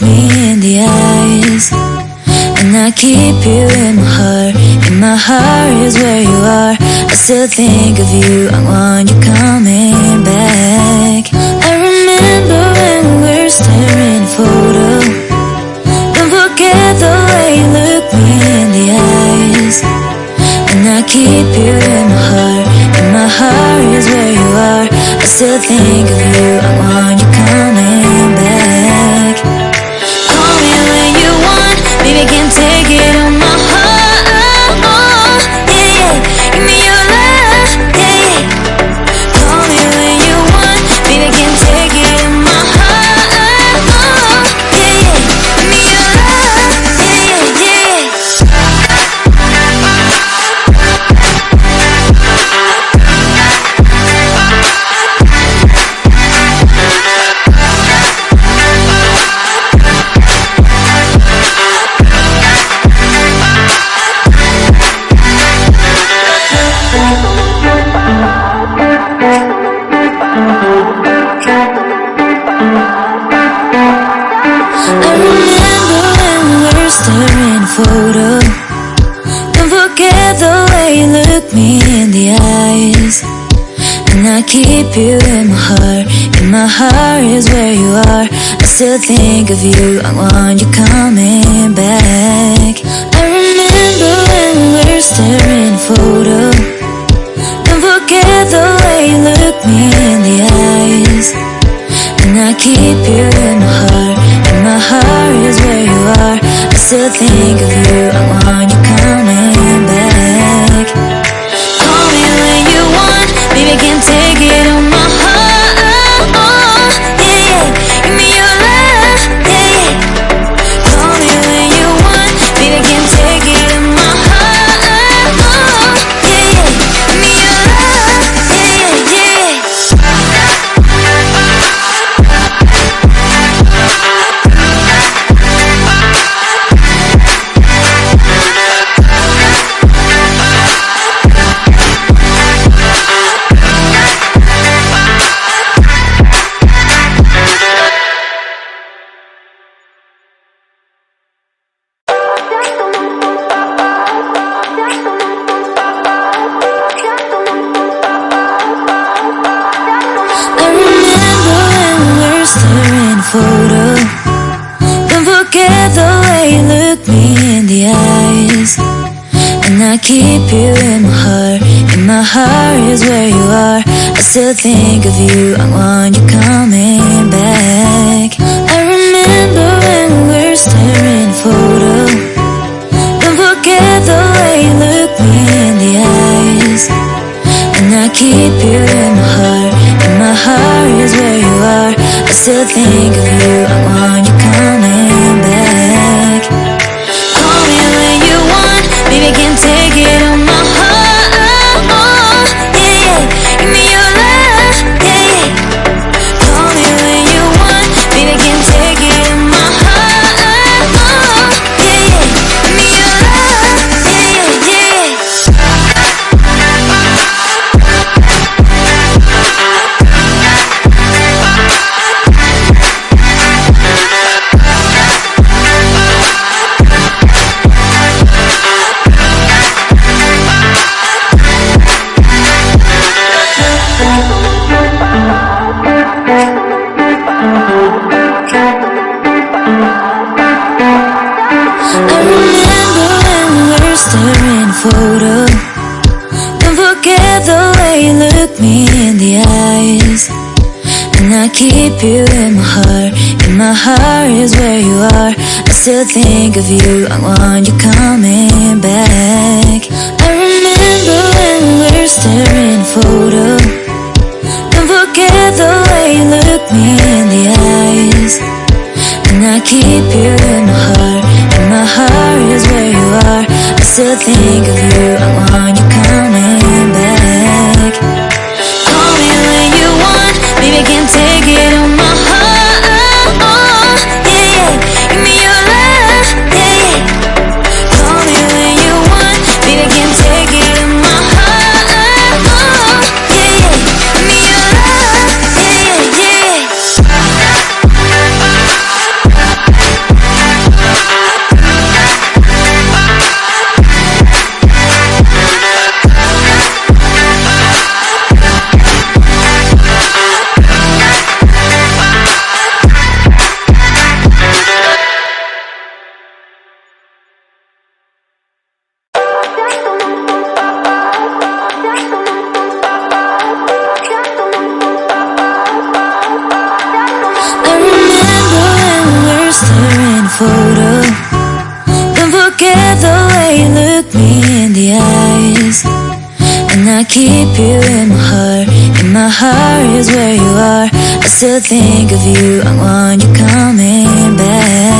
me in the eyes, and I keep you in my heart. In my heart is where you are. I still think of you, I want you coming back. I remember when we were staring at a photo. Don't forget the way you look me in the eyes, and I keep you in my heart. In my heart is where you are. I still think of you, I want you coming back. Call me when you want, baby, can't take it on my heart. Yeah, yeah, give me your love, yeah, yeah. Call me when you want, baby, can't take it on my heart. Yeah, yeah, give me your love, yeah, yeah, yeah. I remember when we were staring at a photo. Don't forget the way you look me in the eyes, and I keep you in my heart. In my heart is where you are. I still think of you, I want you coming back. I remember when we were staring at a photo. Don't forget the way you look me in the eyes, and I keep you in my heart. In my heart is where you are. I still think of you, I want you coming back. Call me when you want, baby, can't take it on my heart. Yeah, yeah, give me your love, yeah, yeah. Call me when you want, baby, can't take it on my heart. Yeah, yeah, give me your love, yeah, yeah, yeah. I remember when we were staring at a photo. Don't forget the way you look me in the eyes, and I keep you in my heart. In my heart is where you are. I still think of you, I want you coming back. I remember when we were staring at a photo. Don't forget the way you look me in the eyes, and I keep you in my heart. In my heart is where you are. I still think of you, I want you coming back. Call me when you want, baby, can't take it on my heart. Yeah, yeah, give me your love, yeah, yeah. Call me when you want, baby, can't take it on my heart. Yeah, yeah, give me your love, yeah, yeah, yeah. I remember when we were staring at a photo. Don't forget the way you look me in the eyes, and I keep you in my heart. In my heart is where you are. I still think of you, I want you coming back. Call me when you want, baby, can't take it on my heart. Yeah, yeah, give me your love, yeah, yeah, yeah. Call me when you want, baby, can't take it on my heart. Yeah, yeah, give me your love, yeah, yeah, yeah. photo. Don't forget the way you look me in the eyes. And I keep you in my heart. In my heart is where you are. I still think of you. I want you coming back.